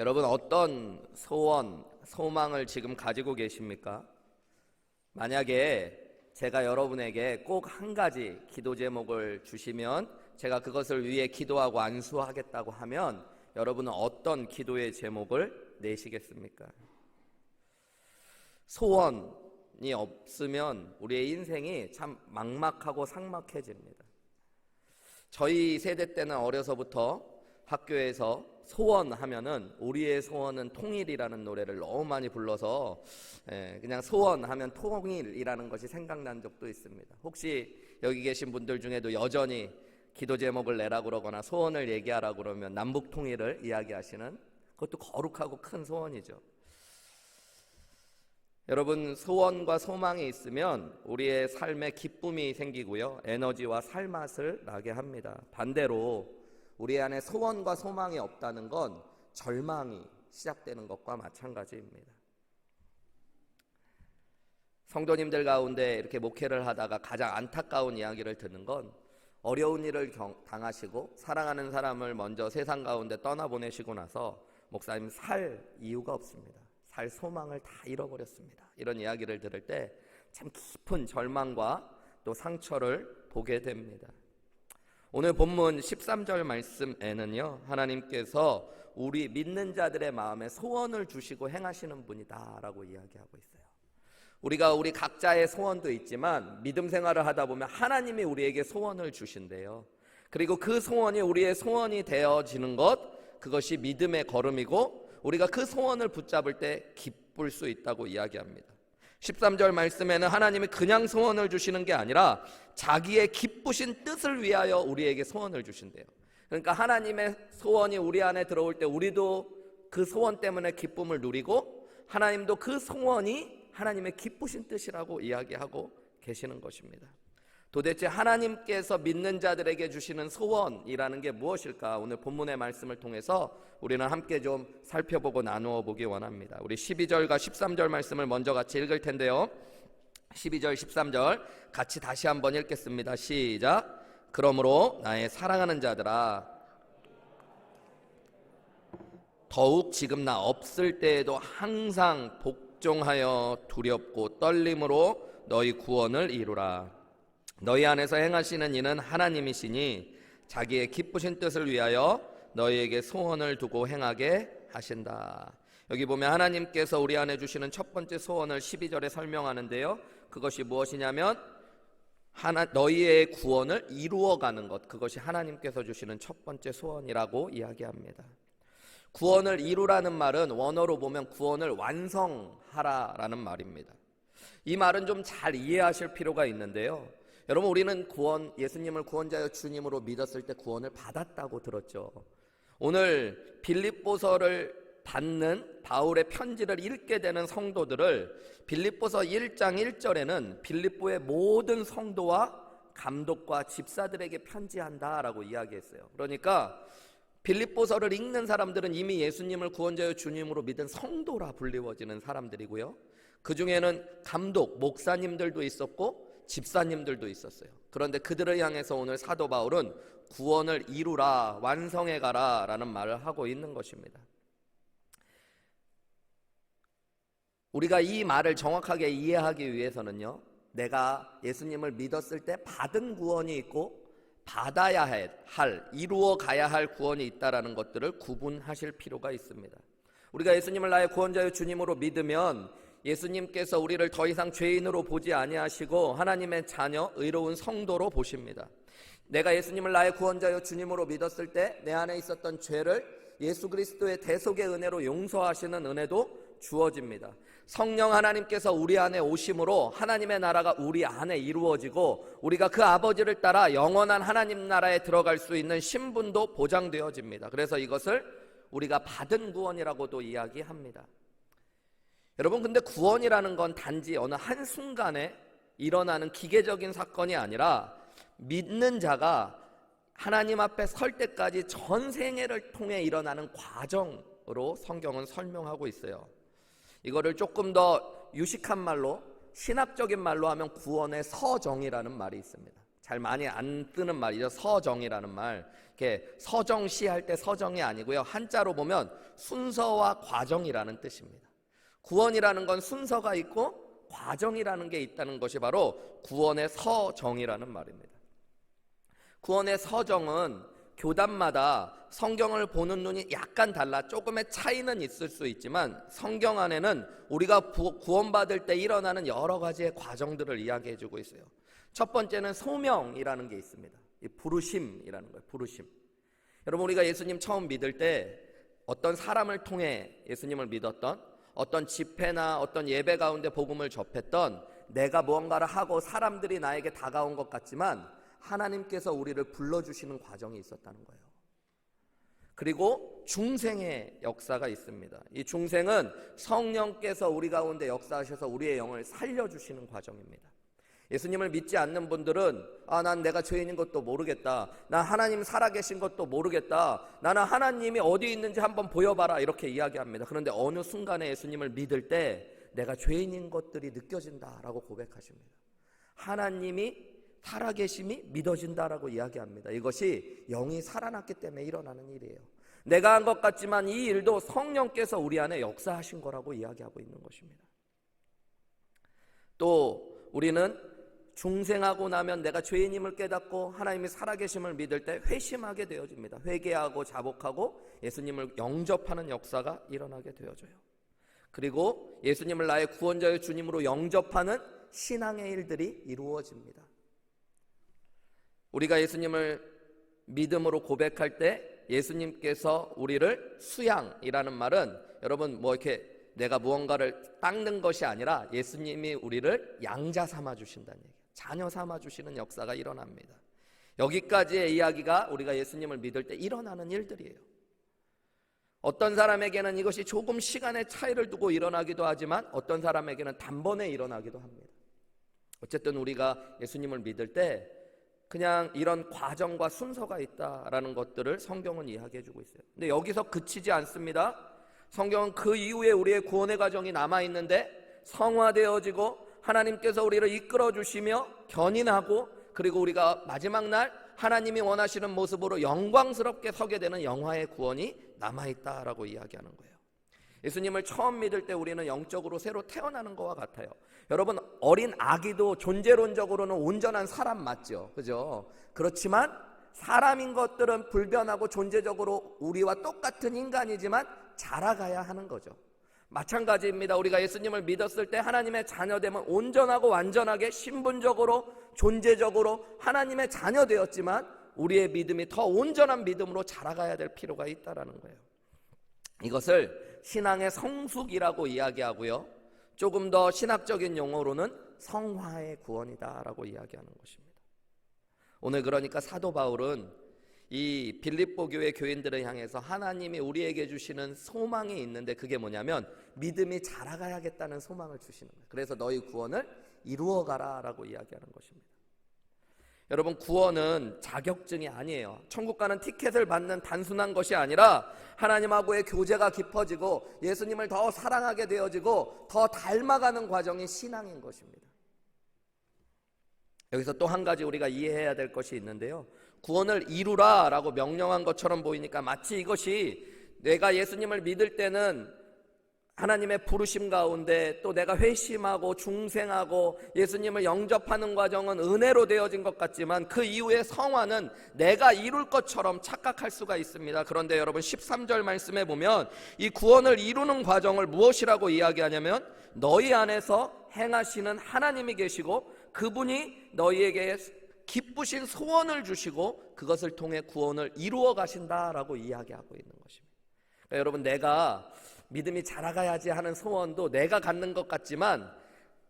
여러분 어떤 소원, 소망을 지금 가지고 계십니까? 만약에 제가 여러분에게 꼭 한 가지 기도 제목을 주시면 제가 그것을 위해 기도하고 안수하겠다고 하면 여러분은 어떤 기도의 제목을 내시겠습니까? 소원이 없으면 우리의 인생이 참 막막하고 삭막해집니다. 저희 세대 때는 어려서부터 학교에서 소원하면은 우리의 소원은 통일이라는 노래를 너무 많이 불러서 그냥 소원하면 통일이라는 것이 생각난 적도 있습니다. 혹시 여기 계신 분들 중에도 여전히 기도 제목을 내라 그러거나 소원을 얘기하라 그러면 남북 통일을 이야기하시는, 그것도 거룩하고 큰 소원이죠. 여러분, 소원과 소망이 있으면 우리의 삶에 기쁨이 생기고요, 에너지와 살맛을 나게 합니다. 반대로 우리 안에 소원과 소망이 없다는 건 절망이 시작되는 것과 마찬가지입니다. 성도님들 가운데 이렇게 목회를 하다가 가장 안타까운 이야기를 듣는 건 어려운 일을 당하시고 사랑하는 사람을 먼저 세상 가운데 떠나보내시고 나서 목사님 살 이유가 없습니다, 살 소망을 다 잃어버렸습니다, 이런 이야기를 들을 때 참 깊은 절망과 또 상처를 보게 됩니다. 오늘 본문 13절 말씀에는요, 하나님께서 우리 믿는 자들의 마음에 소원을 주시고 행하시는 분이다 라고 이야기하고 있어요. 우리가 우리 각자의 소원도 있지만 믿음 생활을 하다 보면 하나님이 우리에게 소원을 주신대요. 그리고 그 소원이 우리의 소원이 되어지는 것, 그것이 믿음의 걸음이고 우리가 그 소원을 붙잡을 때 기쁠 수 있다고 이야기합니다. 13절 말씀에는 하나님이 그냥 소원을 주시는 게 아니라 자기의 기쁘신 뜻을 위하여 우리에게 소원을 주신대요. 그러니까 하나님의 소원이 우리 안에 들어올 때 우리도 그 소원 때문에 기쁨을 누리고 하나님도 그 소원이 하나님의 기쁘신 뜻이라고 이야기하고 계시는 것입니다. 도대체 하나님께서 믿는 자들에게 주시는 소원이라는 게 무엇일까? 오늘 본문의 말씀을 통해서 우리는 함께 좀 살펴보고 나누어 보기 원합니다. 우리 12절과 13절 말씀을 먼저 같이 읽을 텐데요, 12절 13절 같이 다시 한번 읽겠습니다. 시작. 그러므로 나의 사랑하는 자들아, 더욱 지금 나 없을 때에도 항상 복종하여 두렵고 떨림으로 너희 구원을 이루라. 너희 안에서 행하시는 이는 하나님이시니 자기의 기쁘신 뜻을 위하여 너희에게 소원을 두고 행하게 하신다. 여기 보면 하나님께서 우리 안에 주시는 첫 번째 소원을 12절에 설명하는데요, 그것이 무엇이냐면 너희의 구원을 이루어가는 것, 그것이 하나님께서 주시는 첫 번째 소원이라고 이야기합니다. 구원을 이루라는 말은 원어로 보면 구원을 완성하라라는 말입니다. 이 말은 좀 잘 이해하실 필요가 있는데요, 여러분, 우리는 예수님을 구원자여 주님으로 믿었을 때 구원을 받았다고 들었죠. 오늘 빌립보서를 받는 바울의 편지를 읽게 되는 성도들을 빌립보서 1장 1절에는 빌립보의 모든 성도와 감독과 집사들에게 편지한다라고 이야기했어요. 그러니까 빌립보서를 읽는 사람들은 이미 예수님을 구원자여 주님으로 믿은 성도라 불리워지는 사람들이고요, 그 중에는 감독, 목사님들도 있었고 집사님들도 있었어요. 그런데 그들을 향해서 오늘 사도 바울은 구원을 이루라, 완성해 가라 라는 말을 하고 있는 것입니다. 우리가 이 말을 정확하게 이해하기 위해서는요, 내가 예수님을 믿었을 때 받은 구원이 있고 받아야 할, 이루어 가야 할 구원이 있다라는 것들을 구분하실 필요가 있습니다. 우리가 예수님을 나의 구원자여 주님으로 믿으면 예수님께서 우리를 더 이상 죄인으로 보지 아니하시고 하나님의 자녀, 의로운 성도로 보십니다. 내가 예수님을 나의 구원자여 주님으로 믿었을 때 내 안에 있었던 죄를 예수 그리스도의 대속의 은혜로 용서하시는 은혜도 주어집니다. 성령 하나님께서 우리 안에 오심으로 하나님의 나라가 우리 안에 이루어지고 우리가 그 아버지를 따라 영원한 하나님 나라에 들어갈 수 있는 신분도 보장되어집니다. 그래서 이것을 우리가 받은 구원이라고도 이야기합니다. 여러분, 근데 구원이라는 건 단지 어느 한순간에 일어나는 기계적인 사건이 아니라 믿는 자가 하나님 앞에 설 때까지 전생애를 통해 일어나는 과정으로 성경은 설명하고 있어요. 이거를 조금 더 유식한 말로, 신학적인 말로 하면 구원의 서정이라는 말이 있습니다. 잘 많이 안 뜨는 말이죠. 서정이라는 말. 이렇게 서정시 할 때 서정이 아니고요. 한자로 보면 순서와 과정이라는 뜻입니다. 구원이라는 건 순서가 있고 과정이라는 게 있다는 것이 바로 구원의 서정이라는 말입니다. 구원의 서정은 교단마다 성경을 보는 눈이 약간 달라 조금의 차이는 있을 수 있지만 성경 안에는 우리가 구원받을 때 일어나는 여러 가지의 과정들을 이야기해주고 있어요. 첫 번째는 소명이라는 게 있습니다. 이 부르심이라는 거예요. 부르심. 여러분, 우리가 예수님 처음 믿을 때 어떤 사람을 통해 예수님을 믿었던, 어떤 집회나 어떤 예배 가운데 복음을 접했던, 내가 무언가를 하고 사람들이 나에게 다가온 것 같지만 하나님께서 우리를 불러주시는 과정이 있었다는 거예요. 그리고 중생의 역사가 있습니다. 이 중생은 성령께서 우리 가운데 역사하셔서 우리의 영을 살려주시는 과정입니다. 예수님을 믿지 않는 분들은 난 내가 죄인인 것도 모르겠다, 난 하나님 살아계신 것도 모르겠다, 나는 하나님이 어디 있는지 한번 보여봐라, 이렇게 이야기합니다. 그런데 어느 순간에 예수님을 믿을 때 내가 죄인인 것들이 느껴진다라고 고백하십니다. 하나님이 살아계심이 믿어진다라고 이야기합니다. 이것이 영이 살아났기 때문에 일어나는 일이에요. 내가 한 것 같지만 이 일도 성령께서 우리 안에 역사하신 거라고 이야기하고 있는 것입니다. 또 우리는 중생하고 나면 내가 죄인임을 깨닫고 하나님이 살아계심을 믿을 때 회심하게 되어집니다. 회개하고 자복하고 예수님을 영접하는 역사가 일어나게 되어져요. 그리고 예수님을 나의 구원자의 주님으로 영접하는 신앙의 일들이 이루어집니다. 우리가 예수님을 믿음으로 고백할 때 예수님께서 우리를 수양이라는 말은 여러분 이렇게 내가 무언가를 닦는 것이 아니라 예수님이 우리를 양자 삼아 주신다는 얘기예요. 자녀 삼아 주시는 역사가 일어납니다. 여기까지의 이야기가 우리가 예수님을 믿을 때 일어나는 일들이에요. 어떤 사람에게는 이것이 조금 시간의 차이를 두고 일어나기도 하지만 어떤 사람에게는 단번에 일어나기도 합니다. 어쨌든 우리가 예수님을 믿을 때 그냥 이런 과정과 순서가 있다라는 것들을 성경은 이야기해 주고 있어요. 근데 여기서 그치지 않습니다. 성경은 그 이후에 우리의 구원의 과정이 남아있는데 성화되어지고 하나님께서 우리를 이끌어 주시며 견인하고 그리고 우리가 마지막 날 하나님이 원하시는 모습으로 영광스럽게 서게 되는 영화의 구원이 남아있다라고 이야기하는 거예요. 예수님을 처음 믿을 때 우리는 영적으로 새로 태어나는 것과 같아요. 여러분, 어린 아기도 존재론적으로는 온전한 사람 맞죠? 그죠? 그렇지만 사람인 것들은 불변하고 존재적으로 우리와 똑같은 인간이지만 자라가야 하는 거죠. 마찬가지입니다. 우리가 예수님을 믿었을 때 하나님의 자녀됨은 온전하고 완전하게 신분적으로 존재적으로 하나님의 자녀 되었지만 우리의 믿음이 더 온전한 믿음으로 자라가야 될 필요가 있다라는 거예요. 이것을 신앙의 성숙이라고 이야기하고요, 조금 더 신학적인 용어로는 성화의 구원이다라고 이야기하는 것입니다. 오늘 그러니까 사도 바울은 이 빌립보 교회 교인들을 향해서 하나님이 우리에게 주시는 소망이 있는데 그게 뭐냐면 믿음이 자라가야겠다는 소망을 주시는 거예요. 그래서 너희 구원을 이루어가라 라고 이야기하는 것입니다. 여러분, 구원은 자격증이 아니에요. 천국 가는 티켓을 받는 단순한 것이 아니라 하나님하고의 교제가 깊어지고 예수님을 더 사랑하게 되어지고 더 닮아가는 과정이 신앙인 것입니다. 여기서 또 한 가지 우리가 이해해야 될 것이 있는데요, 구원을 이루라 라고 명령한 것처럼 보이니까 마치 이것이 내가 예수님을 믿을 때는 하나님의 부르심 가운데 또 내가 회심하고 중생하고 예수님을 영접하는 과정은 은혜로 되어진 것 같지만 그 이후의 성화는 내가 이룰 것처럼 착각할 수가 있습니다. 그런데 여러분, 13절 말씀에 보면 이 구원을 이루는 과정을 무엇이라고 이야기하냐면 너희 안에서 행하시는 하나님이 계시고 그분이 너희에게 기쁘신 소원을 주시고 그것을 통해 구원을 이루어 가신다라고 이야기하고 있는 것입니다. 그러니까 여러분, 내가 믿음이 자라가야지 하는 소원도 내가 갖는 것 같지만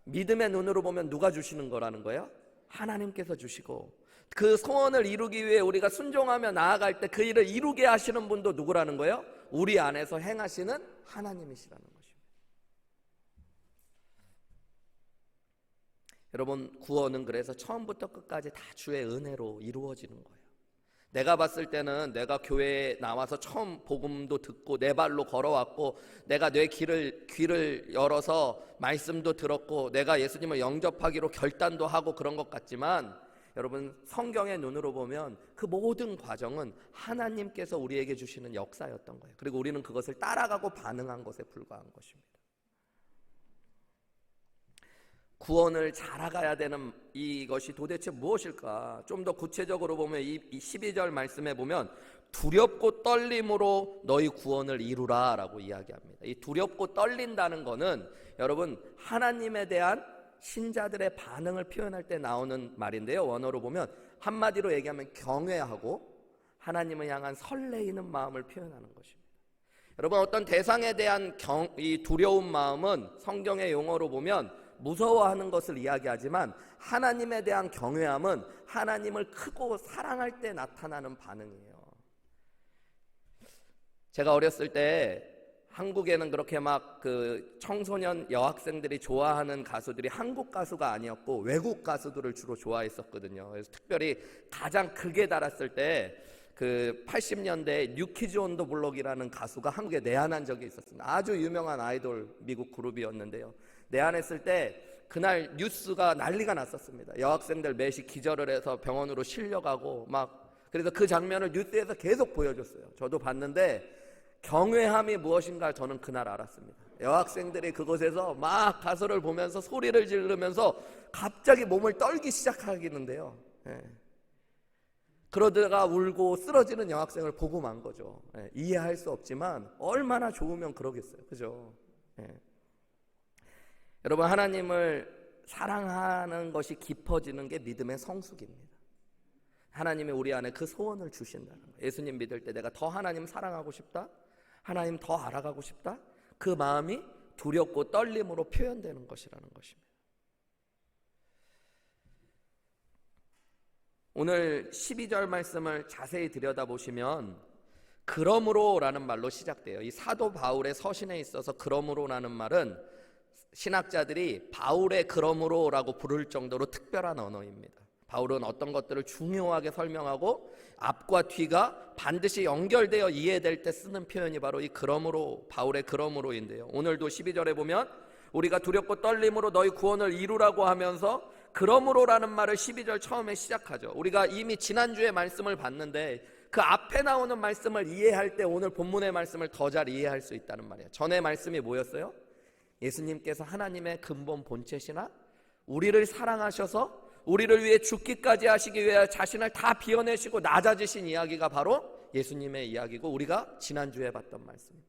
믿음의 눈으로 보면 누가 주시는 거라는 거예요? 하나님께서 주시고 그 소원을 이루기 위해 우리가 순종하며 나아갈 때 그 일을 이루게 하시는 분도 누구라는 거예요? 우리 안에서 행하시는 하나님이시라는 것입니다. 여러분, 구원은 그래서 처음부터 끝까지 다 주의 은혜로 이루어지는 거예요. 내가 봤을 때는 내가 교회에 나와서 처음 복음도 듣고 내 발로 걸어왔고 내가 내 귀를 열어서 말씀도 들었고 내가 예수님을 영접하기로 결단도 하고 그런 것 같지만 여러분 성경의 눈으로 보면 그 모든 과정은 하나님께서 우리에게 주시는 역사였던 거예요. 그리고 우리는 그것을 따라가고 반응한 것에 불과한 것입니다. 구원을 잘 알아가야 되는 이것이 도대체 무엇일까? 좀 더 구체적으로 보면 이 12절 말씀에 보면 두렵고 떨림으로 너희 구원을 이루라 라고 이야기합니다. 이 두렵고 떨린다는 거는 여러분 하나님에 대한 신자들의 반응을 표현할 때 나오는 말인데요. 원어로 보면 한마디로 얘기하면 경외하고 하나님을 향한 설레이는 마음을 표현하는 것입니다. 여러분 어떤 대상에 대한 이 두려운 마음은 성경의 용어로 보면 무서워하는 것을 이야기하지만 하나님에 대한 경외함은 하나님을 크고 사랑할 때 나타나는 반응이에요. 제가 어렸을 때 한국에는 그렇게 막 그 청소년 여학생들이 좋아하는 가수들이 한국 가수가 아니었고 외국 가수들을 주로 좋아했었거든요. 그래서 특별히 가장 극에 달았을 때 그 80년대 뉴키즈 온 더 블록이라는 가수가 한국에 내한한 적이 있었습니다. 아주 유명한 아이돌 미국 그룹이었는데요. 내한했을 때 그날 뉴스가 난리가 났었습니다. 여학생들 매시 기절을 해서 병원으로 실려가고 막 그래서 그 장면을 뉴스에서 계속 보여줬어요. 저도 봤는데 경외함이 무엇인가 저는 그날 알았습니다. 여학생들이 그곳에서 막 가수를 보면서 소리를 지르면서 갑자기 몸을 떨기 시작하겠는데요. 그러다가 울고 쓰러지는 여학생을 보고 만 거죠. 이해할 수 없지만 얼마나 좋으면 그러겠어요. 그죠? 여러분 하나님을 사랑하는 것이 깊어지는 게 믿음의 성숙입니다. 하나님이 우리 안에 그 소원을 주신다는 거예요. 예수님 믿을 때 내가 더 하나님 사랑하고 싶다? 하나님 더 알아가고 싶다? 그 마음이 두렵고 떨림으로 표현되는 것이라는 것입니다. 오늘 12절 말씀을 자세히 들여다보시면 그러므로라는 말로 시작돼요. 이 사도 바울의 서신에 있어서 그러므로라는 말은 신학자들이 바울의 그러므로라고 부를 정도로 특별한 언어입니다. 바울은 어떤 것들을 중요하게 설명하고 앞과 뒤가 반드시 연결되어 이해될 때 쓰는 표현이 바로 이 그러므로, 바울의 그러므로인데요. 오늘도 12절에 보면 우리가 두렵고 떨림으로 너희 구원을 이루라고 하면서 그러므로라는 말을 12절 처음에 시작하죠. 우리가 이미 지난주에 말씀을 봤는데 그 앞에 나오는 말씀을 이해할 때 오늘 본문의 말씀을 더 잘 이해할 수 있다는 말이에요. 전의 말씀이 뭐였어요? 예수님께서 하나님의 근본 본체시나 우리를 사랑하셔서 우리를 위해 죽기까지 하시기 위해 자신을 다 비워내시고 낮아지신 이야기가 바로 예수님의 이야기고 우리가 지난주에 봤던 말씀입니다.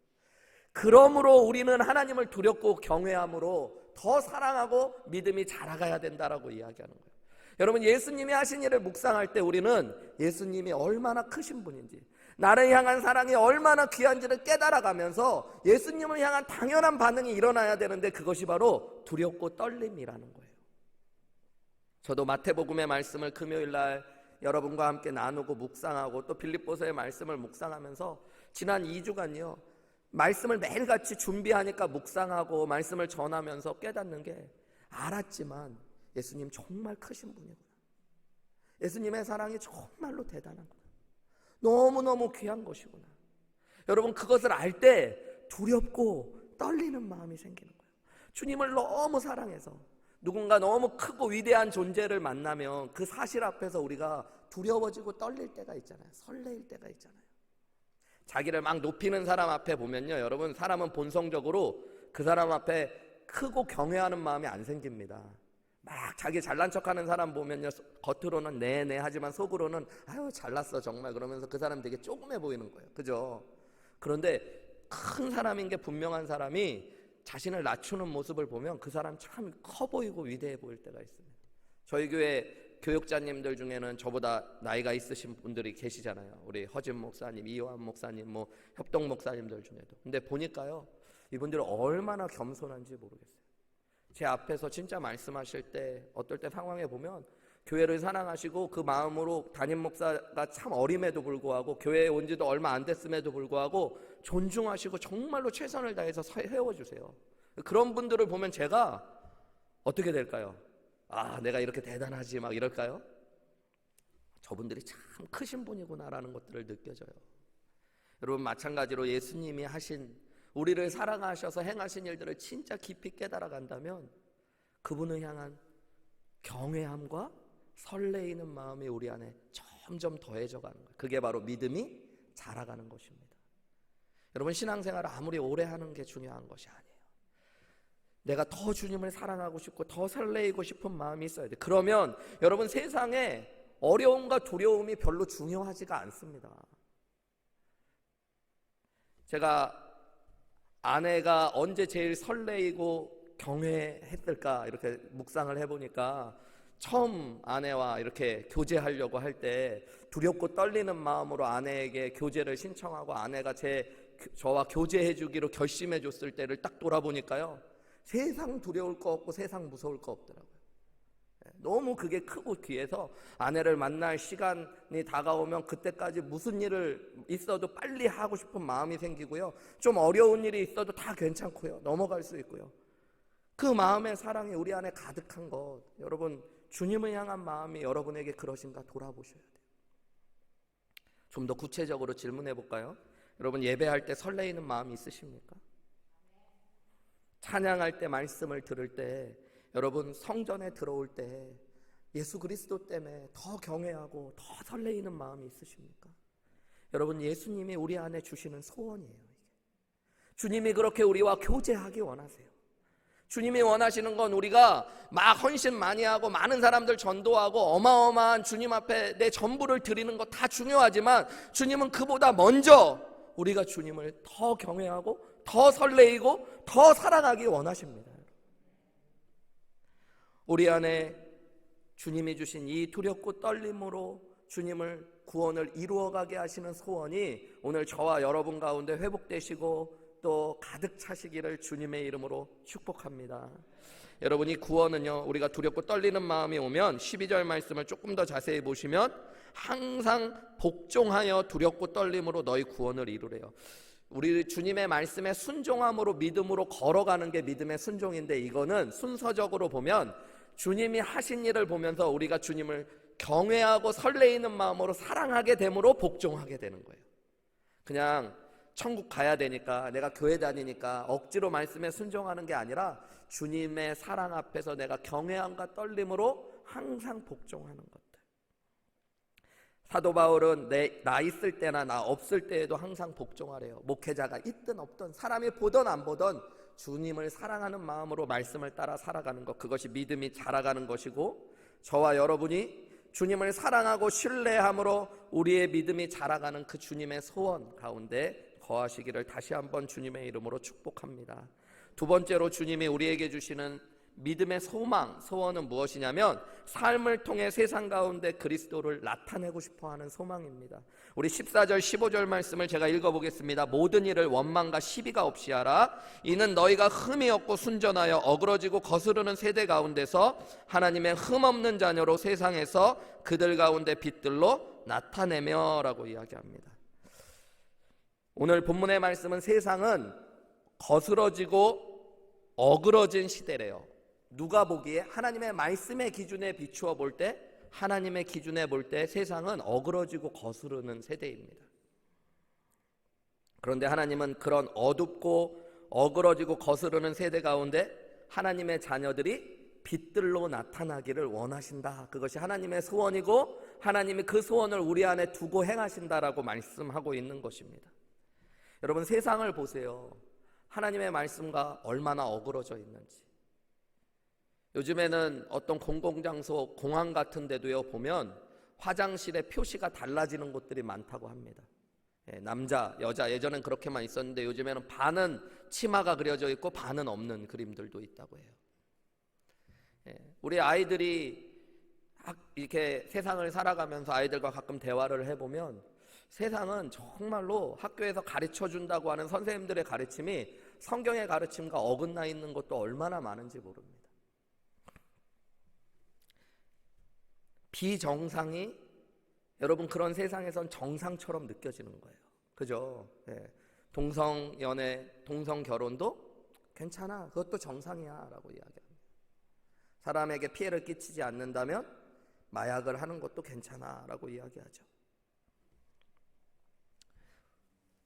그러므로 우리는 하나님을 두렵고 경외함으로 더 사랑하고 믿음이 자라가야 된다라고 이야기하는 거예요. 여러분 예수님이 하신 일을 묵상할 때 우리는 예수님이 얼마나 크신 분인지 나를 향한 사랑이 얼마나 귀한지를 깨달아가면서 예수님을 향한 당연한 반응이 일어나야 되는데 그것이 바로 두렵고 떨림이라는 거예요. 저도 마태복음의 말씀을 금요일날 여러분과 함께 나누고 묵상하고 또 빌립보서의 말씀을 묵상하면서 지난 2주간요 말씀을 매일같이 준비하니까 묵상하고 말씀을 전하면서 깨닫는 게 알았지만 예수님 정말 크신 분이구나. 예수님의 사랑이 정말로 대단하구나. 너무너무 귀한 것이구나. 여러분 그것을 알 때 두렵고 떨리는 마음이 생기는 거예요. 주님을 너무 사랑해서 누군가 너무 크고 위대한 존재를 만나면 그 사실 앞에서 우리가 두려워지고 떨릴 때가 있잖아요. 설레일 때가 있잖아요. 자기를 막 높이는 사람 앞에 보면요 여러분 사람은 본성적으로 그 사람 앞에 크고 경외하는 마음이 안 생깁니다. 막 자기 잘난 척하는 사람 보면요 겉으로는 네네 하지만 속으로는 아유 잘났어 정말 그러면서 그 사람 되게 조그매 보이는 거예요. 그죠? 그런데 큰 사람인 게 분명한 사람이 자신을 낮추는 모습을 보면 그 사람 참 커 보이고 위대해 보일 때가 있습니다. 저희 교회 교육자님들 중에는 저보다 나이가 있으신 분들이 계시잖아요. 우리 허진 목사님, 이호한 목사님, 뭐 협동 목사님들 중에도. 근데 보니까요 이분들이 얼마나 겸손한지 모르겠어요. 제 앞에서 진짜 말씀하실 때 어떨 때 상황에 보면 교회를 사랑하시고 그 마음으로 담임 목사가 참 어림에도 불구하고 교회에 온 지도 얼마 안 됐음에도 불구하고 존중하시고 정말로 최선을 다해서 세워주세요. 그런 분들을 보면 제가 어떻게 될까요? 아 내가 이렇게 대단하지 막 이럴까요? 저분들이 참 크신 분이구나라는 것들을 느껴져요. 여러분 마찬가지로 예수님이 하신 우리를 사랑하셔서 행하신 일들을 진짜 깊이 깨달아 간다면 그분을 향한 경외함과 설레이는 마음이 우리 안에 점점 더해져 가는 거예요. 그게 바로 믿음이 자라가는 것입니다. 여러분, 신앙생활을 아무리 오래 하는 게 중요한 것이 아니에요. 내가 더 주님을 사랑하고 싶고 더 설레이고 싶은 마음이 있어야 돼. 그러면 여러분, 세상에 어려움과 두려움이 별로 중요하지가 않습니다. 제가 아내가 언제 제일 설레이고 경외했을까 이렇게 묵상을 해보니까, 처음 아내와 이렇게 교제하려고 할 때 두렵고 떨리는 마음으로 아내에게 교제를 신청하고 아내가 저와 교제해 주기로 결심해 줬을 때를 딱 돌아보니까요, 세상 두려울 거 없고 세상 무서울 거 없더라고요. 너무 그게 크고 귀해서 아내를 만날 시간이 다가오면 그때까지 무슨 일을 있어도 빨리 하고 싶은 마음이 생기고요, 좀 어려운 일이 있어도 다 괜찮고요, 넘어갈 수 있고요. 그 마음의 사랑이 우리 안에 가득한 것, 여러분, 주님을 향한 마음이 여러분에게 그러신가 돌아보셔야 돼요. 좀 더 구체적으로 질문해 볼까요? 여러분, 예배할 때 설레이는 마음이 있으십니까? 찬양할 때, 말씀을 들을 때, 여러분, 성전에 들어올 때 예수 그리스도 때문에 더 경외하고 더 설레이는 마음이 있으십니까? 여러분, 예수님이 우리 안에 주시는 소원이에요. 이게. 주님이 그렇게 우리와 교제하기 원하세요. 주님이 원하시는 건 우리가 막 헌신 많이 하고 많은 사람들 전도하고 어마어마한 주님 앞에 내 전부를 드리는 거 다 중요하지만, 주님은 그보다 먼저 우리가 주님을 더 경외하고 더 설레이고 더 사랑하기 원하십니다. 우리 안에 주님이 주신 이 두렵고 떨림으로 주님을 구원을 이루어가게 하시는 소원이 오늘 저와 여러분 가운데 회복되시고 또 가득 차시기를 주님의 이름으로 축복합니다. 여러분, 이 구원은요, 우리가 두렵고 떨리는 마음이 오면 12절 말씀을 조금 더 자세히 보시면 항상 복종하여 두렵고 떨림으로 너희 구원을 이루래요. 우리 주님의 말씀에 순종함으로 믿음으로 걸어가는 게 믿음의 순종인데, 이거는 순서적으로 보면 주님이 하신 일을 보면서 우리가 주님을 경외하고 설레이는 마음으로 사랑하게 됨으로 복종하게 되는 거예요. 그냥 천국 가야 되니까, 내가 교회 다니니까 억지로 말씀에 순종하는 게 아니라 주님의 사랑 앞에서 내가 경외함과 떨림으로 항상 복종하는 것들. 사도 바울은 나 있을 때나 나 없을 때에도 항상 복종하래요. 목회자가 있든 없든, 사람이 보든 안 보든 주님을 사랑하는 마음으로 말씀을 따라 살아가는 것, 그것이 믿음이 자라가는 것이고, 저와 여러분이 주님을 사랑하고 신뢰함으로 우리의 믿음이 자라가는 그 주님의 소원 가운데 거하시기를 다시 한번 주님의 이름으로 축복합니다. 두 번째로 주님이 우리에게 주시는 믿음의 소망, 소원은 무엇이냐면 삶을 통해 세상 가운데 그리스도를 나타내고 싶어하는 소망입니다. 우리 14절 15절 말씀을 제가 읽어보겠습니다. 모든 일을 원망과 시비가 없이 하라. 이는 너희가 흠이 없고 순전하여 어그러지고 거스르는 세대 가운데서 하나님의 흠 없는 자녀로 세상에서 그들 가운데 빛들로 나타내며 라고 이야기합니다. 오늘 본문의 말씀은 세상은 거스러지고 어그러진 시대래요. 누가 보기에 하나님의 말씀의 기준에 비추어 볼 때, 하나님의 기준에 볼 때 세상은 어그러지고 거스르는 세대입니다. 그런데 하나님은 그런 어둡고 어그러지고 거스르는 세대 가운데 하나님의 자녀들이 빛들로 나타나기를 원하신다. 그것이 하나님의 소원이고 하나님이 그 소원을 우리 안에 두고 행하신다라고 말씀하고 있는 것입니다. 여러분, 세상을 보세요. 하나님의 말씀과 얼마나 어그러져 있는지. 요즘에는 어떤 공공장소, 공항 같은 데도요, 보면 화장실에 표시가 달라지는 곳들이 많다고 합니다. 남자, 여자, 예전엔 그렇게만 있었는데 요즘에는 반은 치마가 그려져 있고 반은 없는 그림들도 있다고 해요. 우리 아이들이 이렇게 세상을 살아가면서 아이들과 가끔 대화를 해보면 세상은 정말로 학교에서 가르쳐준다고 하는 선생님들의 가르침이 성경의 가르침과 어긋나 있는 것도 얼마나 많은지 모릅니다. 비정상이 여러분 그런 세상에선 정상처럼 느껴지는 거예요. 그죠? 동성연애, 동성결혼도 괜찮아, 그것도 정상이야 라고 이야기합니다. 사람에게 피해를 끼치지 않는다면 마약을 하는 것도 괜찮아 라고 이야기하죠.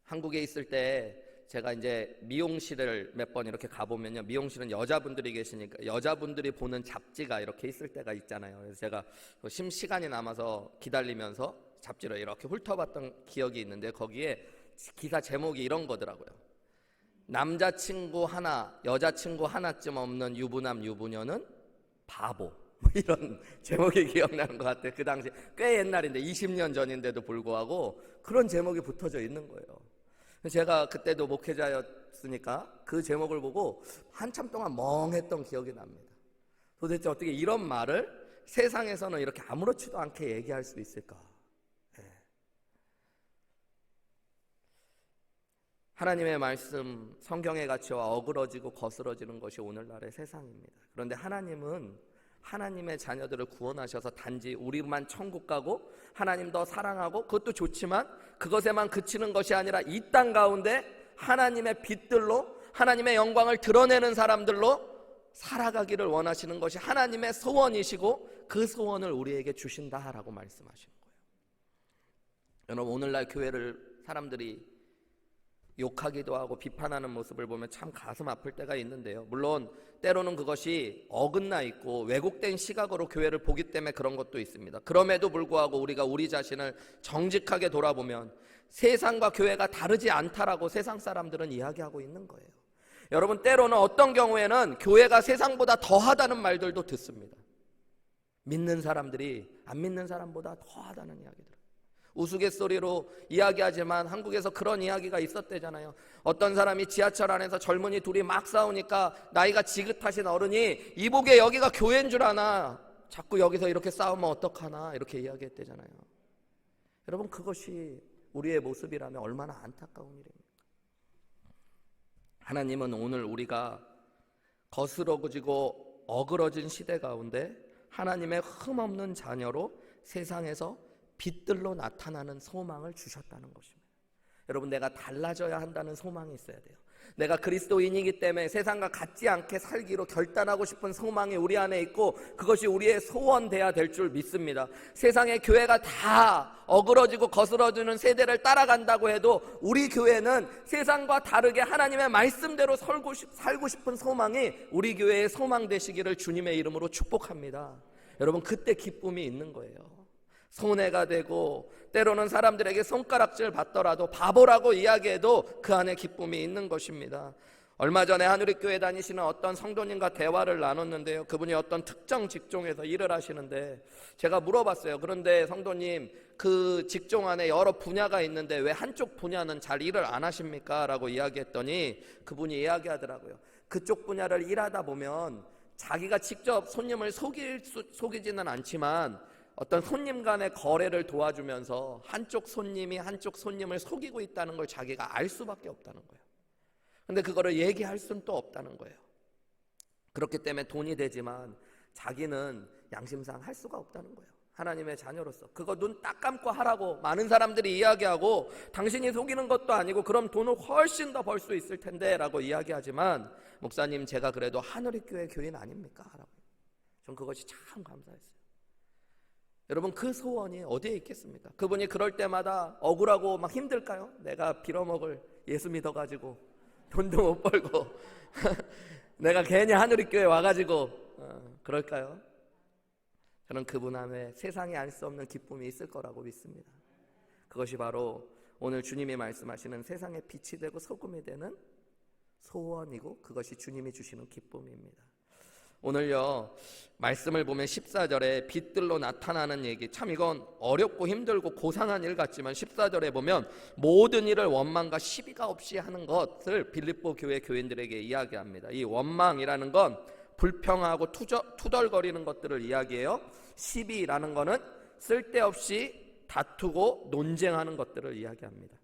한국에 있을 때 제가 이제 미용실을 몇 번 이렇게 가보면요, 미용실은 여자분들이 계시니까 여자분들이 보는 잡지가 이렇게 있을 때가 있잖아요. 그래서 제가 시간이 남아서 기다리면서 잡지를 이렇게 훑어봤던 기억이 있는데, 거기에 기사 제목이 이런 거더라고요. 남자친구 하나, 여자친구 하나쯤 없는 유부남 유부녀는 바보. 이런 제목이 기억나는 것 같아요. 그 당시 꽤 옛날인데 20년 전인데도 불구하고 그런 제목이 붙어져 있는 거예요. 제가 그때도 목회자였으니까 그 제목을 보고 한참 동안 멍했던 기억이 납니다. 도대체 어떻게 이런 말을 세상에서는 이렇게 아무렇지도 않게 얘기할 수 있을까? 하나님의 말씀, 성경의 가치와 어그러지고 거스러지는 것이 오늘날의 세상입니다. 그런데 하나님은 하나님의 자녀들을 구원하셔서 단지 우리만 천국 가고 하나님 더 사랑하고, 그것도 좋지만 그것에만 그치는 것이 아니라 이 땅 가운데 하나님의 빛들로 하나님의 영광을 드러내는 사람들로 살아가기를 원하시는 것이 하나님의 소원이시고, 그 소원을 우리에게 주신다라고 말씀하시는 거예요. 여러분, 오늘날 교회를 사람들이 욕하기도 하고 비판하는 모습을 보면 참 가슴 아플 때가 있는데요. 물론 때로는 그것이 어긋나 있고 왜곡된 시각으로 교회를 보기 때문에 그런 것도 있습니다. 그럼에도 불구하고 우리가 우리 자신을 정직하게 돌아보면 세상과 교회가 다르지 않다라고 세상 사람들은 이야기하고 있는 거예요. 여러분, 때로는 어떤 경우에는 교회가 세상보다 더하다는 말들도 듣습니다. 믿는 사람들이 안 믿는 사람보다 더하다는 이야기들. 우스갯소리로 이야기하지만 한국에서 그런 이야기가 있었대잖아요. 어떤 사람이 지하철 안에서 젊은이 둘이 막 싸우니까 나이가 지긋하신 어른이 이보게 여기가 교회인 줄 아나, 자꾸 여기서 이렇게 싸우면 어떡하나, 이렇게 이야기했대잖아요. 여러분, 그것이 우리의 모습이라면 얼마나 안타까운 일입니까? 하나님은 오늘 우리가 거스러지고 어그러진 시대 가운데 하나님의 흠없는 자녀로 세상에서 빛들로 나타나는 소망을 주셨다는 것입니다. 여러분, 내가 달라져야 한다는 소망이 있어야 돼요. 내가 그리스도인이기 때문에 세상과 같지 않게 살기로 결단하고 싶은 소망이 우리 안에 있고, 그것이 우리의 소원돼야 될 줄 믿습니다. 세상의 교회가 다 어그러지고 거스러지는 세대를 따라간다고 해도 우리 교회는 세상과 다르게 하나님의 말씀대로 살고 싶은 소망이 우리 교회의 소망 되시기를 주님의 이름으로 축복합니다. 여러분, 그때 기쁨이 있는 거예요. 손해가 되고 때로는 사람들에게 손가락질 받더라도 바보라고 이야기해도 그 안에 기쁨이 있는 것입니다. 얼마 전에 하누리교회 다니시는 어떤 성도님과 대화를 나눴는데요. 그분이 어떤 특정 직종에서 일을 하시는데 제가 물어봤어요. 그런데 성도님, 그 직종 안에 여러 분야가 있는데 왜 한쪽 분야는 잘 일을 안 하십니까? 라고 이야기했더니 그분이 이야기하더라고요. 그쪽 분야를 일하다 보면 자기가 직접 손님을 속이지는 않지만 어떤 손님 간의 거래를 도와주면서 한쪽 손님이 한쪽 손님을 속이고 있다는 걸 자기가 알 수밖에 없다는 거예요. 근데 그거를 얘기할 수는 또 없다는 거예요. 그렇기 때문에 돈이 되지만 자기는 양심상 할 수가 없다는 거예요. 하나님의 자녀로서 그거 눈 딱 감고 하라고 많은 사람들이 이야기하고, 당신이 속이는 것도 아니고 그럼 돈을 훨씬 더 벌 수 있을 텐데 라고 이야기하지만, 목사님, 제가 그래도 하늘의교회 교인 아닙니까? 라고. 전 그것이 참 감사했어요. 여러분, 그 소원이 어디에 있겠습니까? 그분이 그럴 때마다 억울하고 막 힘들까요? 내가 빌어먹을 예수 믿어가지고 돈도 못 벌고 내가 괜히 하늘의교회 와가지고 그럴까요? 저는 그분 안에 세상에 알 수 없는 기쁨이 있을 거라고 믿습니다. 그것이 바로 오늘 주님이 말씀하시는 세상의 빛이 되고 소금이 되는 소원이고, 그것이 주님이 주시는 기쁨입니다. 오늘요, 말씀을 보면 14절에 빛들로 나타나는 얘기, 참 이건 어렵고 힘들고 고상한 일 같지만 14절에 보면 모든 일을 원망과 시비가 없이 하는 것을 빌립보 교회 교인들에게 이야기합니다. 이 원망이라는 건 불평하고 투덜거리는 것들을 이야기해요. 시비라는 거는 쓸데없이 다투고 논쟁하는 것들을 이야기합니다.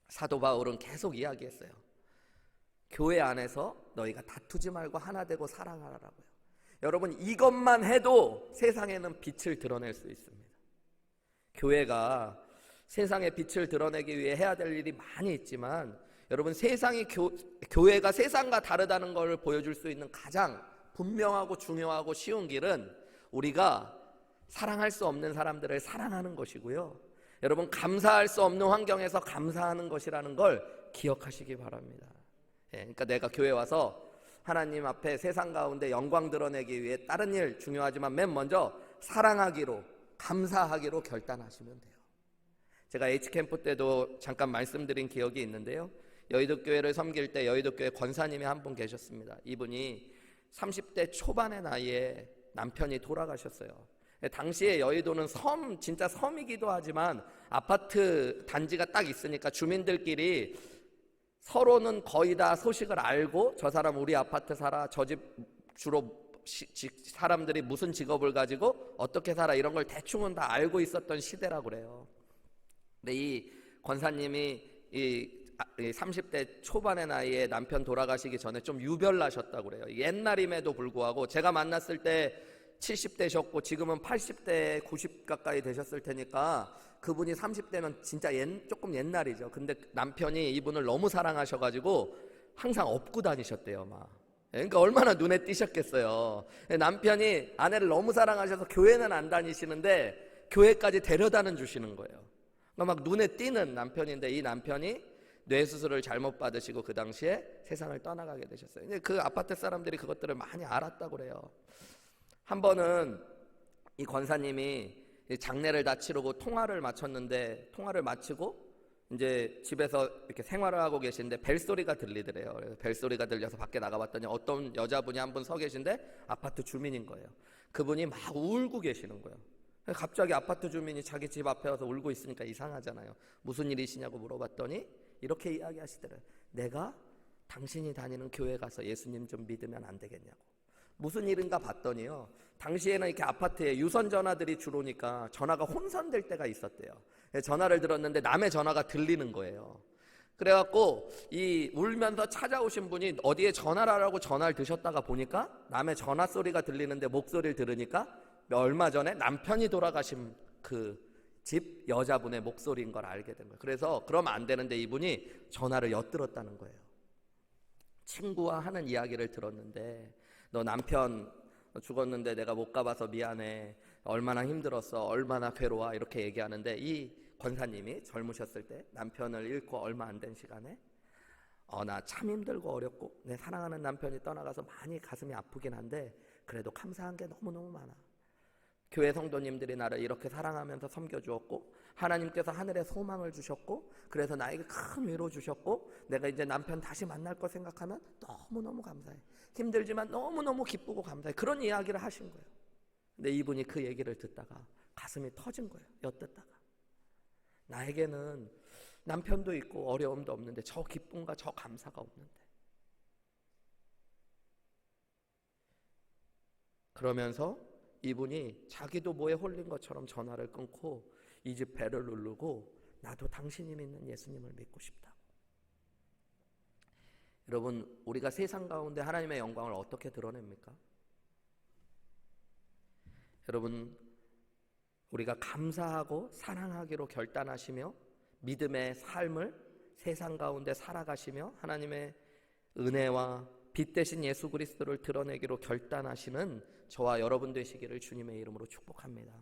사도 바울은 계속 이야기했어요. 교회 안에서 너희가 다투지 말고 하나 되고 사랑하라고요. 여러분, 이것만 해도 세상에는 빛을 드러낼 수 있습니다. 교회가 세상의 빛을 드러내기 위해 해야 될 일이 많이 있지만, 여러분, 교회가 세상과 다르다는 걸 보여줄 수 있는 가장 분명하고 중요하고 쉬운 길은 우리가 사랑할 수 없는 사람들을 사랑하는 것이고요. 여러분, 감사할 수 없는 환경에서 감사하는 것이라는 걸 기억하시기 바랍니다. 그러니까 내가 교회 와서 하나님 앞에 세상 가운데 영광 드러내기 위해 다른 일 중요하지만 맨 먼저 사랑하기로, 감사하기로 결단하시면 돼요. 제가 H캠프 때도 잠깐 말씀드린 기억이 있는데요. 여의도교회를 섬길 때 여의도교회 권사님이 한 분 계셨습니다. 이분이 30대 초반의 나이에 남편이 돌아가셨어요. 당시에 여의도는 진짜 섬이기도 하지만 아파트 단지가 딱 있으니까 주민들끼리 서로는 거의 다 소식을 알고, 저 사람 우리 아파트 살아, 저 집 주로 사람들이 무슨 직업을 가지고 어떻게 살아, 이런 걸 대충은 다 알고 있었던 시대라고 그래요. 근데 이 권사님이 이 30대 초반의 나이에 남편 돌아가시기 전에 좀 유별나셨다고 그래요. 옛날임에도 불구하고 제가 만났을 때 70대셨고 지금은 80대 90 가까이 되셨을 테니까 그분이 30대면 진짜 조금 옛날이죠. 근데 남편이 이분을 너무 사랑하셔가지고 항상 업고 다니셨대요, 막. 그러니까 얼마나 눈에 띄셨겠어요. 남편이 아내를 너무 사랑하셔서 교회는 안 다니시는데 교회까지 데려다는 주시는 거예요. 그러니까 막 눈에 띄는 남편인데, 이 남편이 뇌수술을 잘못 받으시고 그 당시에 세상을 떠나가게 되셨어요. 근데 그 아파트 사람들이 그것들을 많이 알았다고 그래요. 한 번은 이 권사님이 장례를 다 치르고 통화를 마쳤는데, 통화를 마치고 이제 집에서 이렇게 생활을 하고 계신데 벨소리가 들리더래요. 그래서 벨소리가 들려서 밖에 나가봤더니 어떤 여자분이 한 분 서 계신데 아파트 주민인 거예요. 그분이 막 울고 계시는 거예요. 갑자기 아파트 주민이 자기 집 앞에 와서 울고 있으니까 이상하잖아요. 무슨 일이시냐고 물어봤더니 이렇게 이야기하시더래요. 내가 당신이 다니는 교회 가서 예수님 좀 믿으면 안 되겠냐고. 무슨 일인가 봤더니요, 당시에는 이렇게 아파트에 유선 전화들이 주로니까 전화가 혼선될 때가 있었대요. 전화를 들었는데 남의 전화가 들리는 거예요. 그래갖고 이 울면서 찾아오신 분이 어디에 전화를 하라고 전화를 드셨다가 보니까 남의 전화 소리가 들리는데 목소리를 들으니까 얼마 전에 남편이 돌아가신 그 집 여자분의 목소리인 걸 알게 된 거예요. 그래서 그러면 안 되는데 이분이 전화를 엿들었다는 거예요. 친구와 하는 이야기를 들었는데, 너 남편 죽었는데 내가 못 가봐서 미안해, 얼마나 힘들었어, 얼마나 괴로워, 이렇게 얘기하는데 이 권사님이 젊으셨을 때 남편을 잃고 얼마 안 된 시간에 나 참 힘들고 어렵고 내 사랑하는 남편이 떠나가서 많이 가슴이 아프긴 한데 그래도 감사한 게 너무너무 많아. 교회 성도님들이 나를 이렇게 사랑하면서 섬겨주었고 하나님께서 하늘에 소망을 주셨고 그래서 나에게 큰 위로 주셨고 내가 이제 남편 다시 만날 거 생각하면 너무너무 감사해. 힘들지만 너무너무 기쁘고 감사해. 그런 이야기를 하신 거예요. 근데 이분이 그 얘기를 듣다가 가슴이 터진 거예요. 엿듣다가. 나에게는 남편도 있고 어려움도 없는데 저 기쁨과 저 감사가 없는데. 그러면서 이분이 자기도 뭐에 홀린 것처럼 전화를 끊고 이 집 벨을 누르고 나도 당신이 믿는 예수님을 믿고 싶다고. 여러분, 우리가 세상 가운데 하나님의 영광을 어떻게 드러냅니까? 여러분, 우리가 감사하고 사랑하기로 결단하시며 믿음의 삶을 세상 가운데 살아가시며 하나님의 은혜와 빛 대신 예수 그리스도를 드러내기로 결단하시는 저와 여러분 되시기를 주님의 이름으로 축복합니다.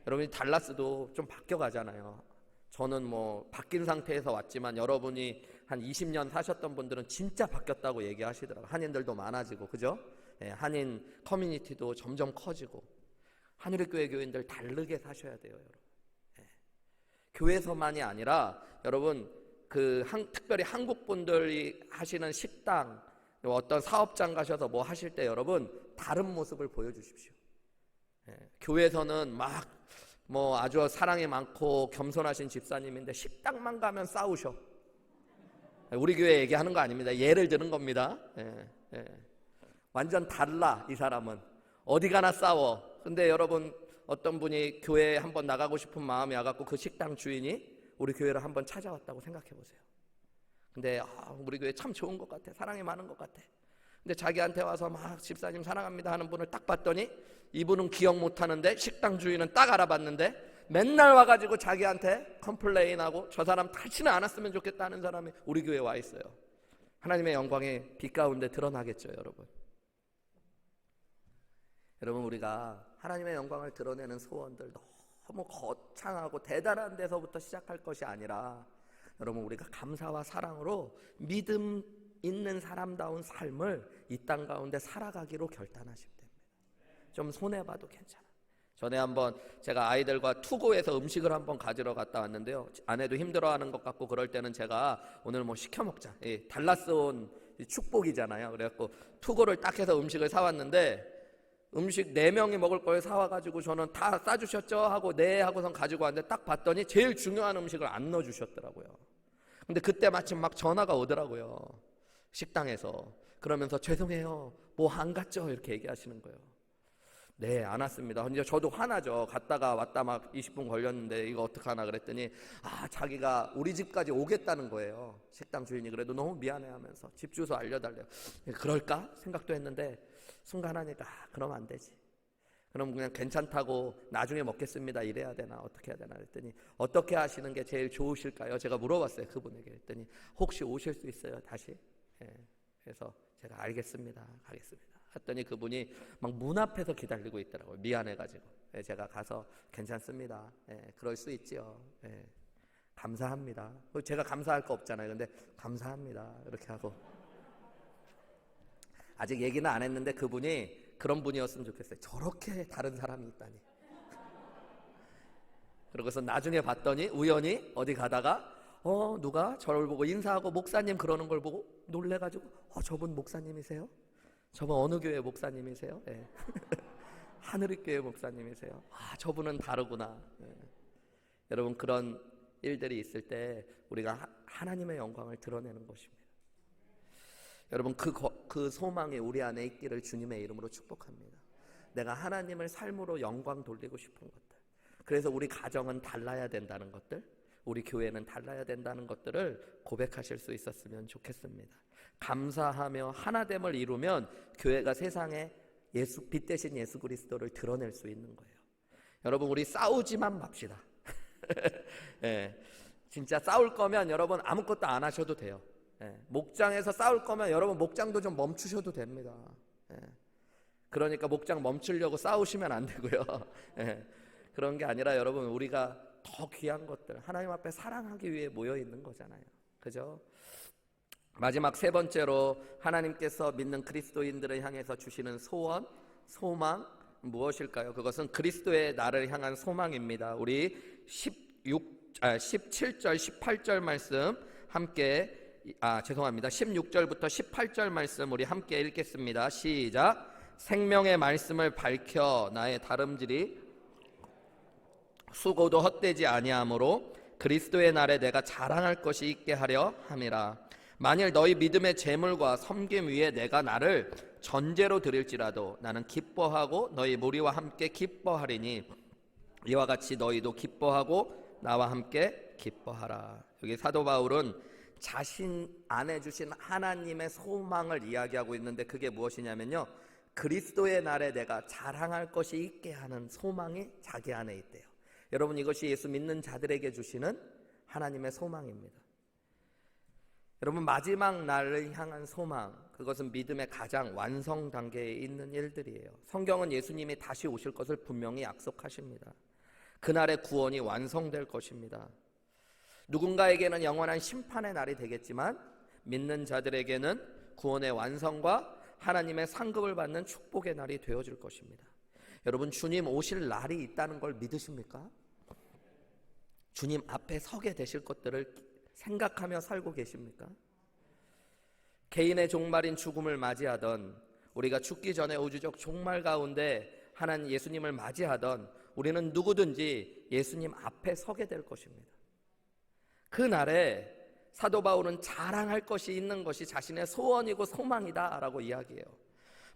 여러분이 달라스도 좀 바뀌어가잖아요. 저는 뭐 바뀐 상태에서 왔지만 여러분이 한 20년 사셨던 분들은 진짜 바뀌었다고 얘기하시더라고요. 한인들도 많아지고, 그죠? 한인 커뮤니티도 점점 커지고 하늘의 교회 교인들 다르게 사셔야 돼요, 여러분. 교회에서만이 아니라 여러분 특별히 한국 분들이 하시는 식당, 어떤 사업장 가셔서 뭐 하실 때 여러분 다른 모습을 보여주십시오. 교회에서는 막 뭐 아주 사랑이 많고 겸손하신 집사님인데 식당만 가면 싸우셔. 우리 교회 얘기하는 거 아닙니다. 예를 드는 겁니다. 완전 달라. 이 사람은 어디 가나 싸워. 근데 여러분 어떤 분이 교회에 한번 나가고 싶은 마음이 와갖고 그 식당 주인이 우리 교회를 한번 찾아왔다고 생각해 보세요. 근데 우리 교회 참 좋은 것 같아, 사랑이 많은 것 같아. 근데 자기한테 와서 막 집사님 사랑합니다 하는 분을 딱 봤더니 이분은 기억 못하는데 식당 주인은 딱 알아봤는데 맨날 와가지고 자기한테 컴플레인하고 저 사람 다시는 안 왔으면 좋겠다는 사람이 우리 교회에 와 있어요. 하나님의 영광이 빛 가운데 드러나겠죠, 여러분. 여러분, 우리가 하나님의 영광을 드러내는 소원들 너무 거창하고 대단한 데서부터 시작할 것이 아니라 여러분, 우리가 감사와 사랑으로 믿음 있는 사람다운 삶을 이 땅 가운데 살아가기로 결단하시면 됩니다. 좀 손해봐도 괜찮아. 전에 한번 제가 아이들과 투고에서 음식을 한번 가지러 갔다 왔는데요, 아내도 힘들어하는 것 같고 그럴 때는 제가 오늘 뭐 시켜 먹자, 달라스 온 축복이잖아요. 그래갖고 투고를 딱 해서 음식을 사왔는데, 음식 4명이 먹을 걸 사와가지고 저는 다 싸주셨죠? 하고 네 하고선 가지고 왔는데, 딱 봤더니 제일 중요한 음식을 안 넣어주셨더라고요. 근데 그때 마침 막 전화가 오더라고요, 식당에서. 그러면서 죄송해요, 뭐 안 갔죠? 이렇게 얘기하시는 거예요. 네, 안 왔습니다. 근데 저도 화나죠. 갔다가 왔다 막 20분 걸렸는데 이거 어떡하나 그랬더니, 자기가 우리 집까지 오겠다는 거예요. 식당 주인이. 그래도 너무 미안해 하면서 집 주소 알려달래요. 그럴까 생각도 했는데, 순간 하니까 그럼 안 되지. 그럼 그냥 괜찮다고 나중에 먹겠습니다 이래야 되나 어떻게 해야 되나 그랬더니, 어떻게 하시는 게 제일 좋으실까요? 제가 물어봤어요, 그분에게. 그랬더니 혹시 오실 수 있어요 다시? 그래서 제가 알겠습니다, 가겠습니다 했더니 그분이 막 문 앞에서 기다리고 있더라고요, 미안해가지고. 제가 가서 괜찮습니다, 그럴 수 있지요, 감사합니다. 제가 감사할 거 없잖아요. 근데 감사합니다 이렇게 하고, 아직 얘기는 안 했는데 그분이 그런 분이었으면 좋겠어요. 저렇게 다른 사람이 있다니. 그러고서 나중에 봤더니 우연히 어디 가다가 누가 저를 보고 인사하고 목사님 그러는 걸 보고 놀래가지고, 저분 목사님이세요? 저분 어느 교회 목사님이세요? 하늘교회 목사님이세요? 저분은 다르구나. 여러분, 그런 일들이 있을 때 우리가 하나님의 영광을 드러내는 것입니다. 여러분, 그 소망이 우리 안에 있기를 주님의 이름으로 축복합니다. 내가 하나님을 삶으로 영광 돌리고 싶은 것들, 그래서 우리 가정은 달라야 된다는 것들, 우리 교회는 달라야 된다는 것들을 고백하실 수 있었으면 좋겠습니다. 감사하며 하나됨을 이루면 교회가 세상에 빛 대신 예수 그리스도를 드러낼 수 있는 거예요. 여러분, 우리 싸우지만 맙시다. 진짜 싸울 거면 여러분 아무것도 안 하셔도 돼요. 목장에서 싸울 거면 여러분 목장도 좀 멈추셔도 됩니다. 그러니까 목장 멈추려고 싸우시면 안 되고요. 그런 게 아니라 여러분, 우리가 더 귀한 것들 하나님 앞에 사랑하기 위해 모여 있는 거잖아요. 그죠? 마지막 세 번째로 하나님께서 믿는 그리스도인들을 향해서 주시는 소원, 소망 무엇일까요? 그것은 그리스도의 나를 향한 소망입니다. 우리 17절 18절 말씀 함께 16절부터 18절 말씀 우리 함께 읽겠습니다. 시작. 생명의 말씀을 밝혀 나의 다름질이 수고도 헛되지 아니하므로 그리스도의 날에 내가 자랑할 것이 있게 하려 함이라. 만일 너희 믿음의 재물과 섬김 위에 내가 나를 전제로 드릴지라도 나는 기뻐하고 너희 무리와 함께 기뻐하리니 이와 같이 너희도 기뻐하고 나와 함께 기뻐하라. 여기 사도 바울은 자신 안에 주신 하나님의 소망을 이야기하고 있는데, 그게 무엇이냐면요, 그리스도의 날에 내가 자랑할 것이 있게 하는 소망이 자기 안에 있대요. 여러분, 이것이 예수 믿는 자들에게 주시는 하나님의 소망입니다. 여러분, 마지막 날을 향한 소망, 그것은 믿음의 가장 완성 단계에 있는 일들이에요. 성경은 예수님이 다시 오실 것을 분명히 약속하십니다. 그날의 구원이 완성될 것입니다. 누군가에게는 영원한 심판의 날이 되겠지만 믿는 자들에게는 구원의 완성과 하나님의 상급을 받는 축복의 날이 되어질 것입니다. 여러분, 주님 오실 날이 있다는 걸 믿으십니까? 주님 앞에 서게 되실 것들을 생각하며 살고 계십니까? 개인의 종말인 죽음을 맞이하던, 우리가 죽기 전에 우주적 종말 가운데 하나님 예수님을 맞이하던 우리는 누구든지 예수님 앞에 서게 될 것입니다. 그 날에 사도 바울은 자랑할 것이 있는 것이 자신의 소원이고 소망이다 라고 이야기해요.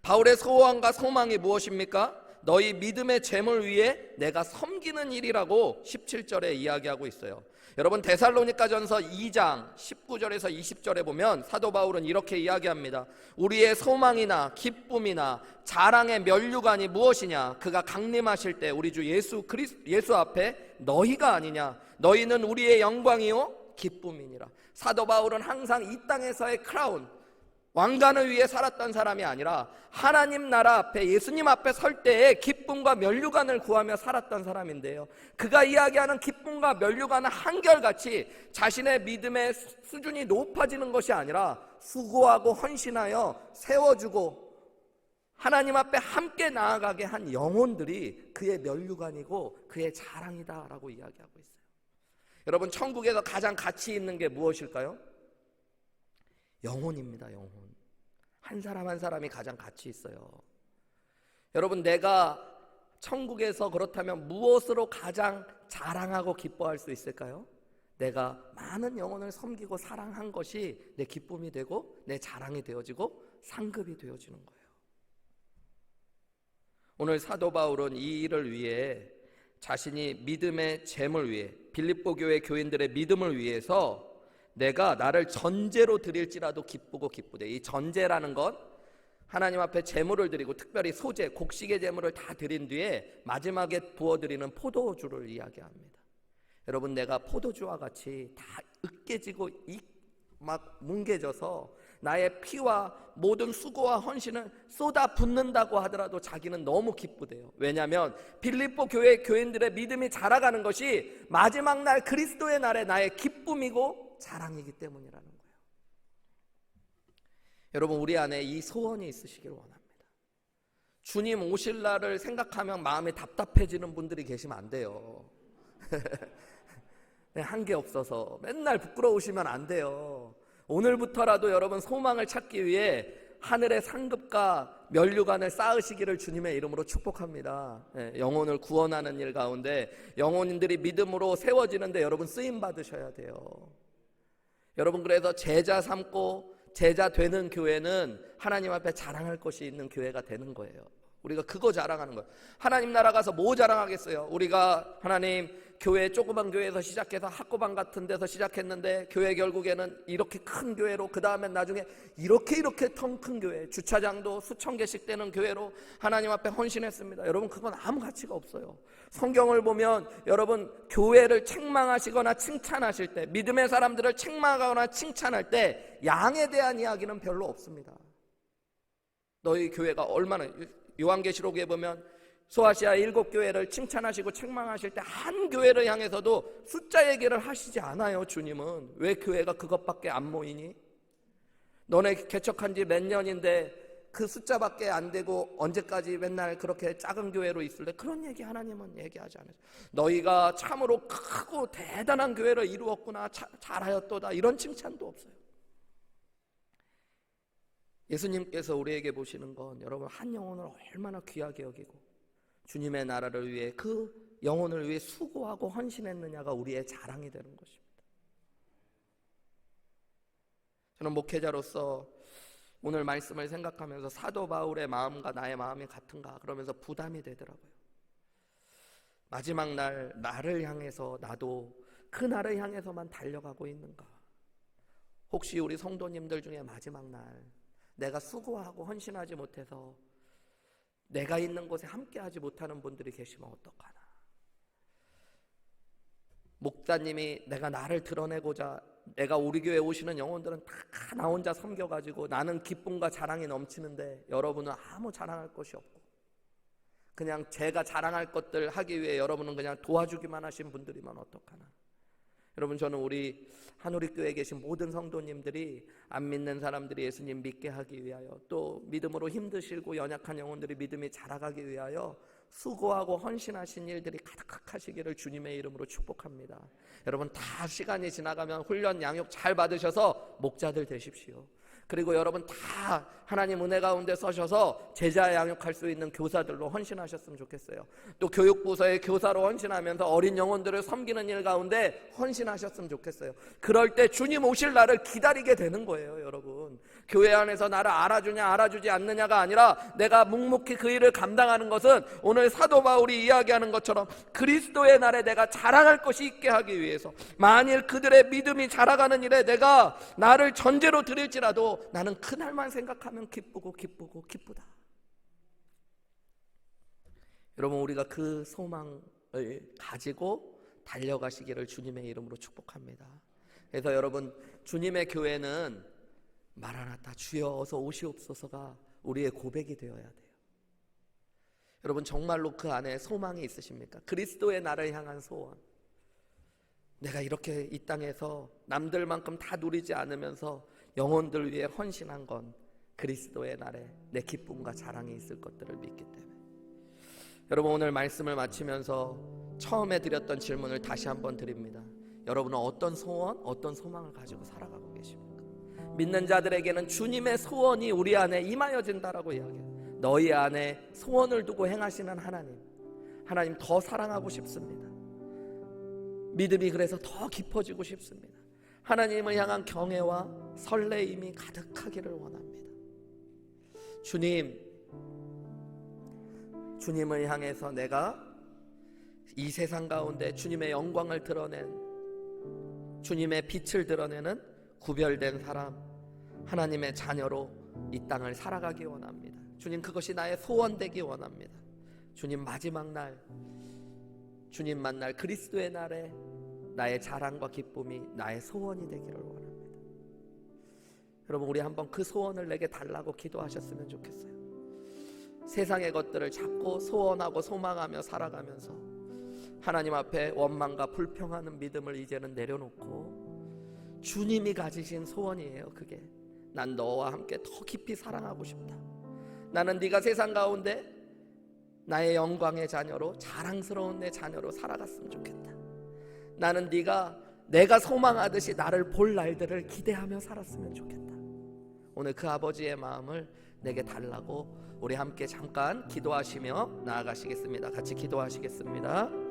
바울의 소원과 소망이 무엇입니까? 너희 믿음의 재물 위에 내가 섬기는 일이라고 17절에 이야기하고 있어요. 여러분, 데살로니가전서 2장 19절에서 20절에 보면 사도 바울은 이렇게 이야기합니다. 우리의 소망이나 기쁨이나 자랑의 면류관이 무엇이냐? 그가 강림하실 때 우리 주 예수 앞에 너희가 아니냐? 너희는 우리의 영광이요 기쁨이니라. 사도 바울은 항상 이 땅에서의 크라운, 왕관을 위해 살았던 사람이 아니라 하나님 나라 앞에, 예수님 앞에 설 때에 기쁨과 면류관을 구하며 살았던 사람인데요, 그가 이야기하는 기쁨과 면류관은 한결같이 자신의 믿음의 수준이 높아지는 것이 아니라 수고하고 헌신하여 세워주고 하나님 앞에 함께 나아가게 한 영혼들이 그의 면류관이고 그의 자랑이다라고 이야기하고 있어요. 여러분, 천국에서 가장 가치 있는 게 무엇일까요? 영혼입니다. 영혼. 한 사람 한 사람이 가장 가치 있어요. 여러분, 내가 천국에서 그렇다면 무엇으로 가장 자랑하고 기뻐할 수 있을까요? 내가 많은 영혼을 섬기고 사랑한 것이 내 기쁨이 되고 내 자랑이 되어지고 상급이 되어지는 거예요. 오늘 사도 바울은 이 일을 위해 자신이 믿음의 잼을 위해, 빌립보 교회 교인들의 믿음을 위해서 내가 나를 전제로 드릴지라도 기쁘고 기쁘되, 이 전제라는 건 하나님 앞에 제물을 드리고 특별히 소제, 곡식의 제물을 다 드린 뒤에 마지막에 부어드리는 포도주를 이야기합니다. 여러분, 내가 포도주와 같이 다 으깨지고 막 뭉개져서 나의 피와 모든 수고와 헌신을 쏟아 붓는다고 하더라도 자기는 너무 기쁘대요. 왜냐하면 빌립보 교회 교인들의 믿음이 자라가는 것이 마지막 날 그리스도의 날에 나의 기쁨이고 자랑이기 때문이라는 거예요. 여러분, 우리 안에 이 소원이 있으시길 원합니다. 주님 오실 날을 생각하면 마음이 답답해지는 분들이 계시면 안 돼요. 한 게 없어서 맨날 부끄러우시면 안 돼요. 오늘부터라도 여러분, 소망을 찾기 위해 하늘의 상급과 면류관을 쌓으시기를 주님의 이름으로 축복합니다. 영혼을 구원하는 일 가운데 영혼인들이 믿음으로 세워지는데 여러분, 쓰임 받으셔야 돼요. 여러분, 그래서 제자 삼고 제자 되는 교회는 하나님 앞에 자랑할 것이 있는 교회가 되는 거예요. 우리가 그거 자랑하는 거예요. 하나님 나라 가서 뭐 자랑하겠어요? 우리가 하나님 교회, 조그만 교회에서 시작해서 학고방 같은 데서 시작했는데 교회 결국에는 이렇게 큰 교회로, 그 다음엔 나중에 이렇게 텅 큰 교회, 주차장도 수천 개씩 되는 교회로 하나님 앞에 헌신했습니다. 여러분, 그건 아무 가치가 없어요. 성경을 보면 여러분, 교회를 책망하시거나 칭찬하실 때, 믿음의 사람들을 책망하거나 칭찬할 때 양에 대한 이야기는 별로 없습니다. 너희 교회가 얼마나, 요한계시록에 보면 소아시아 7교회를 칭찬하시고 책망하실 때 한 교회를 향해서도 숫자 얘기를 하시지 않아요. 주님은 왜 교회가 그것밖에 안 모이니? 너네 개척한 지 몇 년인데 그 숫자밖에 안 되고 언제까지 맨날 그렇게 작은 교회로 있을래? 그런 얘기 하나님은 얘기하지 않아요. 너희가 참으로 크고 대단한 교회를 이루었구나, 잘하였도다, 이런 칭찬도 없어요. 예수님께서 우리에게 보시는 건 여러분, 한 영혼을 얼마나 귀하게 여기고 주님의 나라를 위해, 그 영혼을 위해 수고하고 헌신했느냐가 우리의 자랑이 되는 것입니다. 저는 목회자로서 오늘 말씀을 생각하면서 사도 바울의 마음과 나의 마음이 같은가 그러면서 부담이 되더라고요. 마지막 날 나를 향해서 나도 그 날을 향해서만 달려가고 있는가? 혹시 우리 성도님들 중에 마지막 날 내가 수고하고 헌신하지 못해서 내가 있는 곳에 함께하지 못하는 분들이 계시면 어떡하나? 목사님이 내가 나를 드러내고자, 내가 우리 교회 오시는 영혼들은 다 나 혼자 섬겨가지고 나는 기쁨과 자랑이 넘치는데 여러분은 아무 자랑할 것이 없고 그냥 제가 자랑할 것들 하기 위해 여러분은 그냥 도와주기만 하신 분들이면 어떡하나? 여러분, 저는 우리 한우리교회에 계신 모든 성도님들이, 안 믿는 사람들이 예수님 믿게 하기 위하여, 또 믿음으로 힘드시고 연약한 영혼들이 믿음이 자라가기 위하여 수고하고 헌신하신 일들이 가득하시기를 주님의 이름으로 축복합니다. 여러분, 다 시간이 지나가면 훈련 양육 잘 받으셔서 목자들 되십시오. 그리고 여러분 다 하나님 은혜 가운데 서셔서 제자 양육할 수 있는 교사들로 헌신하셨으면 좋겠어요. 또 교육부서의 교사로 헌신하면서 어린 영혼들을 섬기는 일 가운데 헌신하셨으면 좋겠어요. 그럴 때 주님 오실 날을 기다리게 되는 거예요. 여러분, 교회 안에서 나를 알아주냐 알아주지 않느냐가 아니라 내가 묵묵히 그 일을 감당하는 것은 오늘 사도 바울이 이야기하는 것처럼 그리스도의 날에 내가 자랑할 것이 있게 하기 위해서, 만일 그들의 믿음이 자라가는 일에 내가 나를 전제로 드릴지라도 나는 그날만 생각하면 기쁘다. 여러분, 우리가 그 소망을 가지고 달려가시기를 주님의 이름으로 축복합니다. 그래서 여러분, 주님의 교회는 마라나타 주여 어서 오시옵소서가 우리의 고백이 되어야 돼요. 여러분 정말로 그 안에 소망이 있으십니까? 그리스도의 나를 향한 소원. 내가 이렇게 이 땅에서 남들만큼 다 누리지 않으면서 영혼들 위해 헌신한 건 그리스도의 날에 내 기쁨과 자랑이 있을 것들을 믿기 때문에. 여러분 오늘 말씀을 마치면서 처음에 드렸던 질문을 다시 한번 드립니다. 여러분은 어떤 소원, 어떤 소망을 가지고 살아가고 계십니까? 믿는 자들에게는 주님의 소원이 우리 안에 임하여진다라고 이야기해요. 너희 안에 소원을 두고 행하시는 하나님 더 사랑하고 싶습니다. 믿음이 그래서 더 깊어지고 싶습니다. 하나님을 향한 경외와 설레임이 가득하기를 원합니다. 주님을 향해서 내가 이 세상 가운데 주님의 영광을 드러낸, 주님의 빛을 드러내는 구별된 사람, 하나님의 자녀로 이 땅을 살아가기 원합니다. 주님 그것이 나의 소원 되기 원합니다. 주님 마지막 날, 주님 만날 그리스도의 날에 나의 자랑과 기쁨이 나의 소원이 되기를 원합니다. 여러분 우리 한번 그 소원을 내게 달라고 기도하셨으면 좋겠어요. 세상의 것들을 자꾸 소원하고 소망하며 살아가면서 하나님 앞에 원망과 불평하는 믿음을 이제는 내려놓고 주님이 가지신 소원이에요. 그게 난 너와 함께 더 깊이 사랑하고 싶다. 나는 네가 세상 가운데 나의 영광의 자녀로, 자랑스러운 내 자녀로 살아갔으면 좋겠다. 나는 내가 소망하듯이 나를 볼 날들을 기대하며 살았으면 좋겠다. 오늘 그 아버지의 마음을 내게 달라고 우리 함께 잠깐 기도하시며 나아가시겠습니다. 같이 기도하시겠습니다.